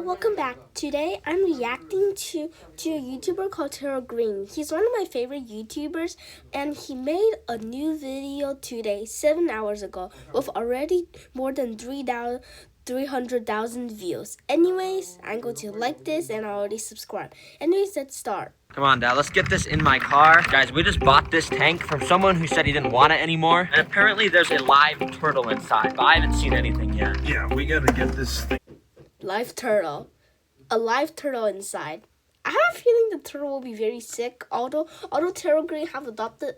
welcome back. Today I'm reacting to a YouTuber called Terragreen. He's one of my favorite YouTubers and he made a new video today, 7 hours ago, with already more than 300,000 views. Anyways, I'm going to like this and already subscribe. Anyways, let's start. Come on, Dad, let's get this in my car. Guys, we just bought this tank from someone who said he didn't want it anymore. And apparently there's a live turtle inside, but I haven't seen anything yet. Yeah, we gotta get this thing. Live turtle. A live turtle inside. I have a feeling the turtle will be very sick, although Terragreen have adopted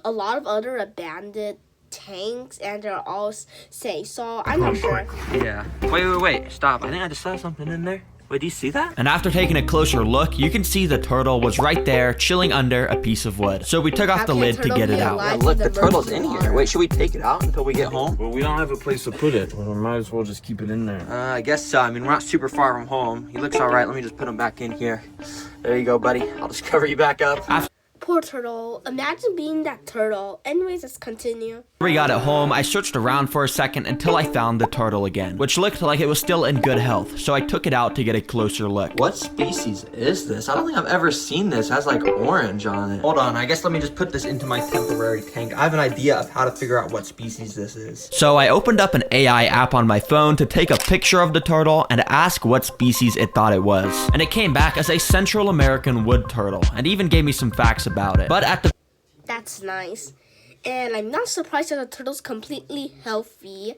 a lot of other abandoned tanks and they're all safe, so I'm not sure. Yeah. Wait, stop. I think I just saw something in there. Wait, do you see that? And after taking a closer look, you can see the turtle was right there, chilling under a piece of wood. So we took off the lid to get it out. Yeah, look, the turtle's in here. Wait, should we take it out until we get home? Well, we don't have a place to put it. Well, we might as well just keep it in there. I guess so. I mean, we're not super far from home. He looks all right. Let me just put him back in here. There you go, buddy. I'll just cover you back up. Poor turtle. Imagine being that turtle. Anyways, let's continue. We got it home. I searched around for a second until I found the turtle again, which looked like it was still in good health. So I took it out to get a closer look. What species is this? I don't think I've ever seen this. It has like orange on it. Hold on. I guess let me just put this into my temporary tank. I have an idea of how to figure out what species this is. So I opened up an AI app on my phone to take a picture of the turtle and ask what species it thought it was. And it came back as a Central American wood turtle and even gave me some facts about it. But at the That's nice. And I'm not surprised that the turtle's completely healthy.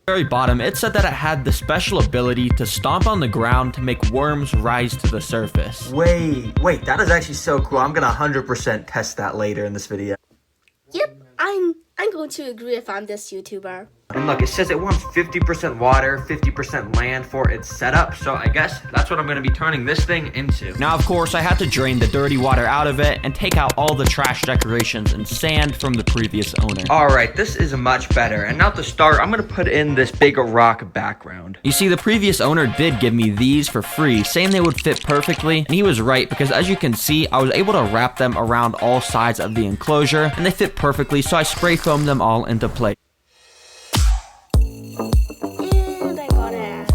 very bottom, it said that it had the special ability to stomp on the ground to make worms rise to the surface. Wait, that is actually so cool. I'm gonna 100% test that later in this video. Yep, I'm going to agree if I'm this YouTuber. And look, it says it wants 50% water, 50% land for its setup, so I guess that's what I'm going to be turning this thing into. Now, of course, I had to drain the dirty water out of it and take out all the trash decorations and sand from the previous owner. Alright, this is much better, and now to start, I'm going to put in this big rock background. You see, the previous owner did give me these for free, saying they would fit perfectly, and he was right, because as you can see, I was able to wrap them around all sides of the enclosure, and they fit perfectly, so I spray foamed them all into place. And I got it.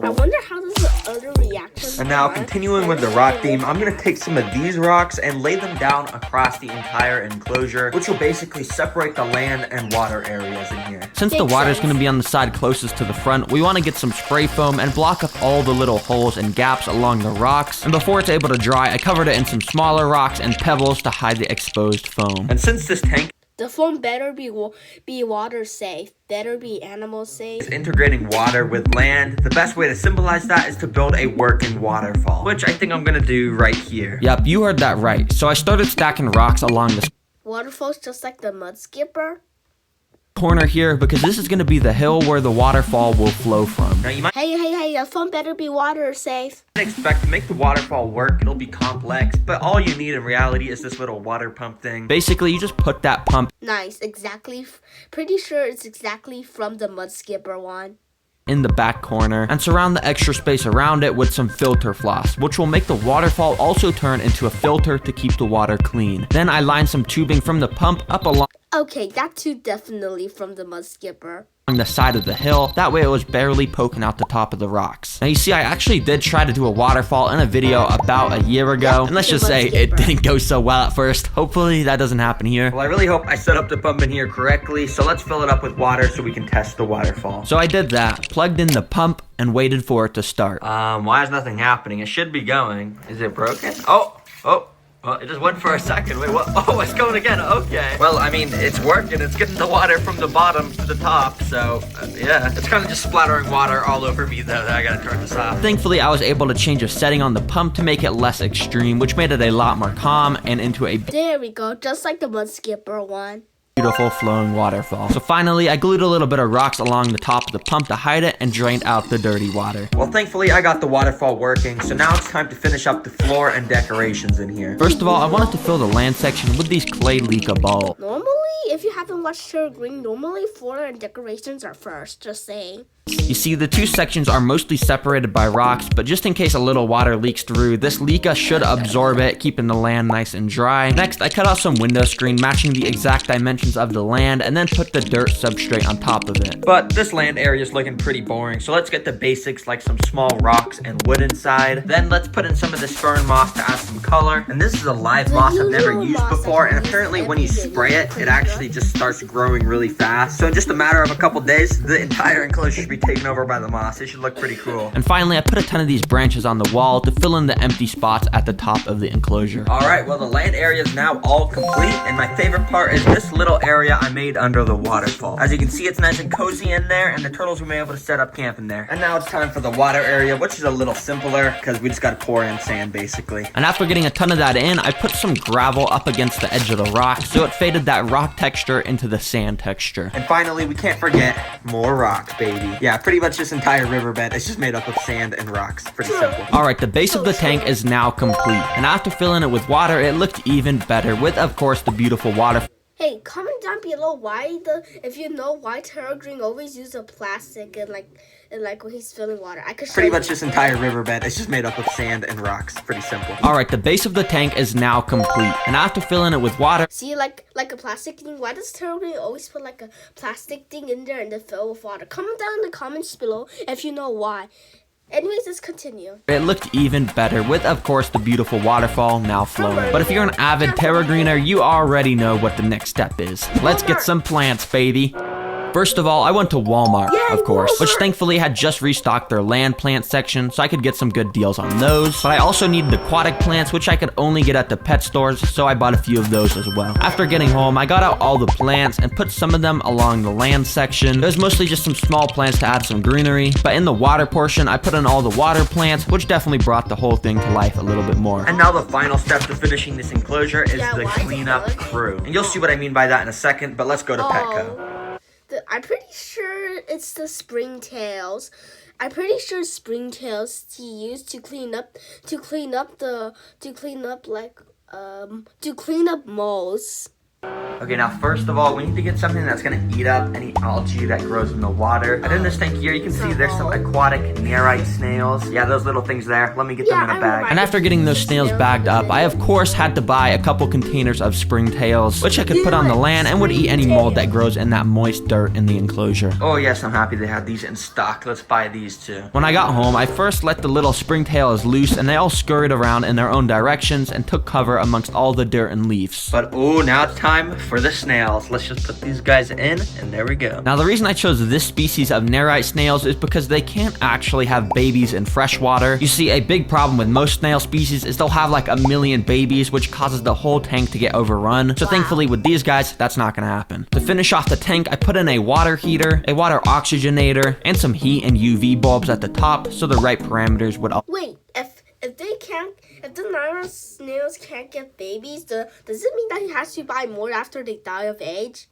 I wonder how does the other reaction. And now, continuing with the rock theme, I'm going to take some of these rocks and lay them down across the entire enclosure, which will basically separate the land and water areas in here. Since the water is going to be on the side closest to the front, we want to get some spray foam and block up all the little holes and gaps along the rocks. And before it's able to dry, I covered it in some smaller rocks and pebbles to hide the exposed foam. And since this tank The foam better be water safe, better be animal safe. is integrating water with land, the best way to symbolize that is to build a working waterfall, which I think I'm going to do right here. Yep, you heard that right. So I started stacking rocks along the Waterfalls just like the mud skipper. corner here because this is going to be the hill where the waterfall will flow from. Now you might Hey, the foam better be water safe. expect to make the waterfall work, it'll be complex, but all you need in reality is this little water pump thing. Basically, you just put that pump Nice, exactly. Pretty sure it's exactly from the mud skipper one. in the back corner and surround the extra space around it with some filter floss, which will make the waterfall also turn into a filter to keep the water clean. Then I line some tubing from the pump up along Okay, that too definitely from the mud skipper. the side of the hill. That way it was barely poking out the top of the rocks. Now you see, I actually did try to do a waterfall in a video about a year ago, and let's just say it didn't go so well at first. Hopefully that doesn't happen here. Well, I really hope I set up the pump in here correctly, so let's fill it up with water so we can test the waterfall. So I did that, plugged in the pump, and waited for it to start. Why is nothing happening? It should be going. Is it broken? Well, it just went for a second. Wait, what? Oh, it's going again. Okay. Well, I mean, it's working. It's getting the water from the bottom to the top. So, yeah. It's kind of just splattering water all over me, though. I gotta turn this off. Thankfully, I was able to change a setting on the pump to make it less extreme, which made it a lot more calm and into a There we go, just like the mud skipper one. beautiful flowing waterfall. So finally, I glued a little bit of rocks along the top of the pump to hide it and drained out the dirty water. Well, thankfully, I got the waterfall working. So now it's time to finish up the floor and decorations in here. First of all, I wanted to fill the land section with these clay leca balls. Normally, if you haven't watched Terragreen, normally floor and decorations are first, just saying. You see, the two sections are mostly separated by rocks, but just in case a little water leaks through, this leaka should absorb it, keeping the land nice and dry. Next, I cut out some window screen matching the exact dimensions of the land, and then put the dirt substrate on top of it. But this land area is looking pretty boring, so let's get the basics like some small rocks and wood inside. Then let's put in some of this fern moss to add some color. And this is a live moss I've never used before, and apparently when you spray it, it actually just starts growing really fast. So in just a matter of a couple days, the entire enclosure should be taken over by the moss. It should look pretty cool. And finally, I put a ton of these branches on the wall to fill in the empty spots at the top of the enclosure. Alright, well the land area is now all complete, and my favorite part is this little area I made under the waterfall. As you can see, it's nice and cozy in there, and the turtles will be able to set up camp in there. And now it's time for the water area, which is a little simpler, because we just gotta pour in sand, basically. And after getting a ton of that in, I put some gravel up against the edge of the rock, so it faded that rock texture into the sand texture. And finally, we can't forget more rocks, baby. Yeah, pretty much this entire riverbed is just made up of sand and rocks. Pretty simple. Alright, the base of the tank is now complete, and after filling it with water, it looked even better, with of course the beautiful water. Hey, comment down below if you know why Terragreen always use a plastic and like when he's filling water. I could show Pretty you. much this entire riverbed is just made up of sand and rocks. Pretty simple. Alright, the base of the tank is now complete, and after filling it with water, See, like a plastic thing. Why does Terragreen always put like a plastic thing in there and then fill with water? Comment down in the comments below if you know why. Anyways, let's continue. it looked even better, with of course the beautiful waterfall now flowing. But if you're an avid Terragreener, you already know what the next step is. Let's get some plants, baby. First of all, I went to Walmart, of course, which thankfully had just restocked their land plant section, so I could get some good deals on those. But I also needed aquatic plants, which I could only get at the pet stores, so I bought a few of those as well. After getting home, I got out all the plants and put some of them along the land section. It was mostly just some small plants to add some greenery, but in the water portion, I put in all the water plants, which definitely brought the whole thing to life a little bit more. And now the final step to finishing this enclosure is Yeah, the why is it cleanup good? crew. And you'll see what I mean by that in a second, but let's go to Petco. I'm pretty sure it's the springtails. I'm pretty sure springtails he used to clean up moles. Okay, now first of all, we need to get something that's gonna eat up any algae that grows in the water. And in this tank here, you can see there's some aquatic nerite snails. Yeah, those little things there. Let me get them in a bag. And after getting those snails bagged up, I of course had to buy a couple containers of springtails, which I could put on the land and would eat any mold that grows in that moist dirt in the enclosure. Oh yes, I'm happy they have these in stock. Let's buy these too. When I got home, I first let the little springtails loose, and they all scurried around in their own directions and took cover amongst all the dirt and leaves. But oh, now it's time for the snails. Let's just put these guys in, and there we go. Now, the reason I chose this species of nerite snails is because they can't actually have babies in fresh water. You see, a big problem with most snail species is they'll have like a million babies, which causes the whole tank to get overrun. So thankfully with these guys, that's not gonna happen. To finish off the tank, I put in a water heater, a water oxygenator, and some heat and UV bulbs at the top, so the right parameters would all. Wait, if the Nara snails can't get babies, does it mean that he has to buy more after they die of age?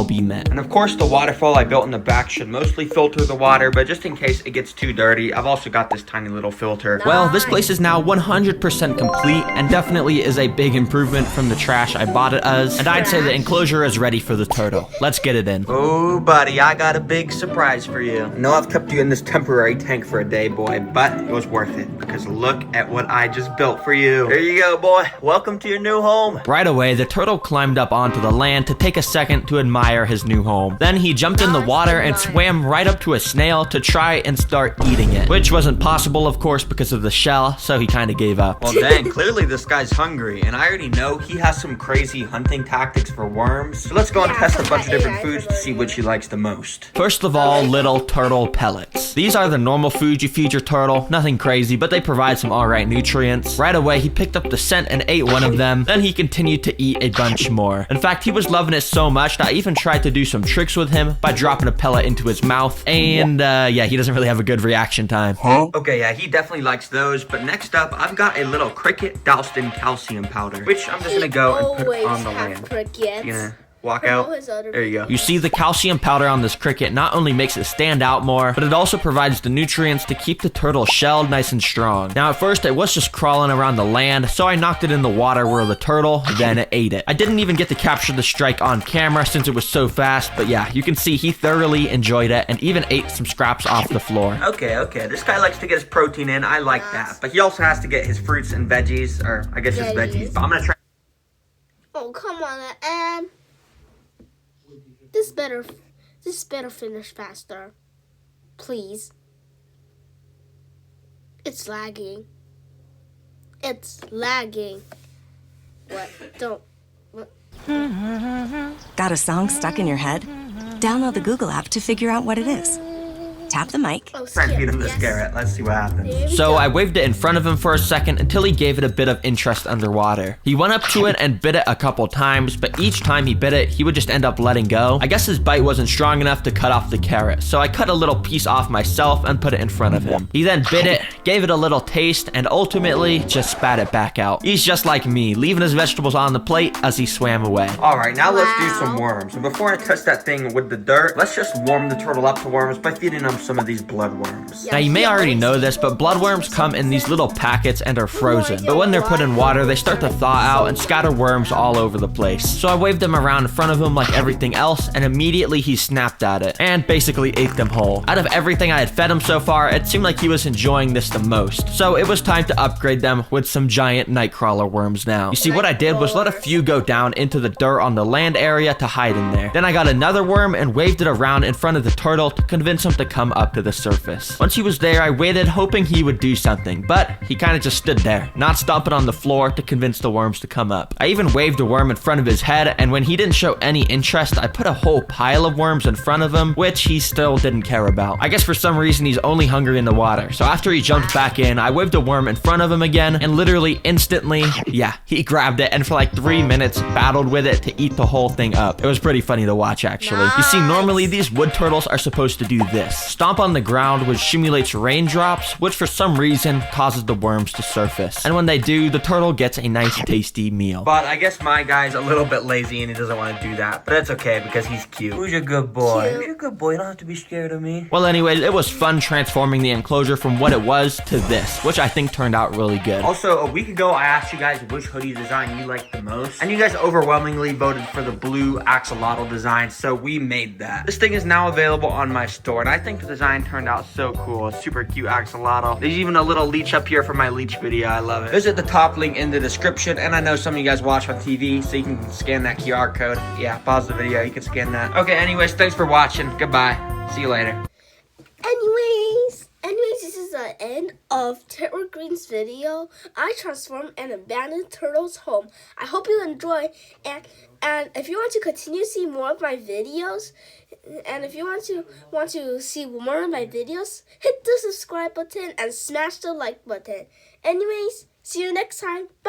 Be met. And of course, the waterfall I built in the back should mostly filter the water, but just in case it gets too dirty, I've also got this tiny little filter. Well, this place is now 100% complete and definitely is a big improvement from the trash I bought it as. And I'd say the enclosure is ready for the turtle. Let's get it in. Oh, buddy, I got a big surprise for you. I know I've kept you in this temporary tank for a day, boy, but it was worth it because look at what I just built for you. Here you go, boy. Welcome to your new home. Right away, the turtle climbed up onto the land to take a second to admire his new home. Then he jumped in the water and swam right up to a snail to try and start eating it, which wasn't possible, of course, because of the shell, so he kind of gave up. Well, dang, clearly this guy's hungry, and I already know he has some crazy hunting tactics for worms. So let's go and test a bunch of different foods to see which he likes the most. First of all, little turtle pellets. These are the normal foods you feed your turtle, nothing crazy, but they provide some alright nutrients. Right away, he picked up the scent and ate one of them, then he continued to eat a bunch more. In fact, he was loving it so much that I even tried to do some tricks with him by dropping a pellet into his mouth, and yeah, he doesn't really have a good reaction time. Okay, yeah, he definitely likes those, but next up, I've got a little cricket doused in calcium powder, which I'm just gonna go and put on the land. Crickets. Gonna walk Promote out. his other There you go. You see, the calcium powder on this cricket not only makes it stand out more, but it also provides the nutrients to keep the turtle shelled nice and strong. Now, at first, it was just crawling around the land, so I knocked it in the water where the turtle then ate it. I didn't even get to capture the strike on camera since it was so fast, but yeah, you can see he thoroughly enjoyed it and even ate some scraps off the floor. Okay, this guy likes to get his protein in. I like that. But he also has to get his fruits and veggies, or I guess just veggies. But I'm gonna try. Oh, come on, and this better finish faster. Please. It's lagging. It's lagging. What? Don't. What? Got a song stuck in your head? Download the Google app to figure out what it is. Tap the mic. Oh, Try and feed him this yes. carrot. Let's see what happens. There we So go. I waved it in front of him for a second until he gave it a bit of interest underwater. He went up to it and bit it a couple times, but each time he bit it, he would just end up letting go. I guess his bite wasn't strong enough to cut off the carrot, so I cut a little piece off myself and put it in front of him. He then bit it, gave it a little taste, and ultimately just spat it back out. He's just like me, leaving his vegetables on the plate as he swam away. Alright, now let's do Wow. some worms. And before I touch that thing with the dirt, let's just warm the turtle up to worms by feeding him some of these bloodworms. Yeah, Now you may he already always know this, but bloodworms come in these little packets and are frozen. But when they're put in water, they start to thaw out and scatter worms all over the place. So I waved them around in front of him like everything else, and immediately he snapped at it and basically ate them whole. Out of everything I had fed him so far, it seemed like he was enjoying this the most. So it was time to upgrade them with some giant nightcrawler worms now. You see, what I did was let a few go down into the dirt on the land area to hide in there. Then I got another worm and waved it around in front of the turtle to convince him to come up to the surface. Once he was there, I waited hoping he would do something, but he kind of just stood there, not stomping on the floor to convince the worms to come up. I even waved a worm in front of his head, and when he didn't show any interest, I put a whole pile of worms in front of him, which he still didn't care about. I guess for some reason he's only hungry in the water, so after he jumped back in, I waved a worm in front of him again, and literally instantly, yeah, he grabbed it and for like 3 minutes battled with it to eat the whole thing up. It was pretty funny to watch, actually. You see, normally these wood turtles are supposed to do this: stomp on the ground, which simulates raindrops, which for some reason causes the worms to surface. And when they do, the turtle gets a nice tasty meal. But I guess my guy's a little bit lazy and he doesn't want to do that. But that's okay because he's cute. Who's a good boy? Cute. Who's a good boy? You don't have to be scared of me. Well, anyways, it was fun transforming the enclosure from what it was to this, which I think turned out really good. Also, a week ago, I asked you guys which hoodie design you liked the most. And you guys overwhelmingly voted for the blue axolotl design, so we made that. This thing is now available on my store, and I think the design turned out so cool. It's super cute axolotl. There's even a little leech up here for my leech video. I love it. Visit the top link in the description, and I know some of you guys watch on TV, so you can scan that QR code. Yeah, pause the video. You can scan that. Okay, anyways, thanks for watching. Goodbye. See you later. Anyways, this is the end of Terragreen's video. I transformed an abandoned turtle's home. I hope you enjoy, and if you want to continue to see more of my videos, and if you want to see more of my videos, hit the subscribe button and smash the like button. Anyways, see you next time. Bye.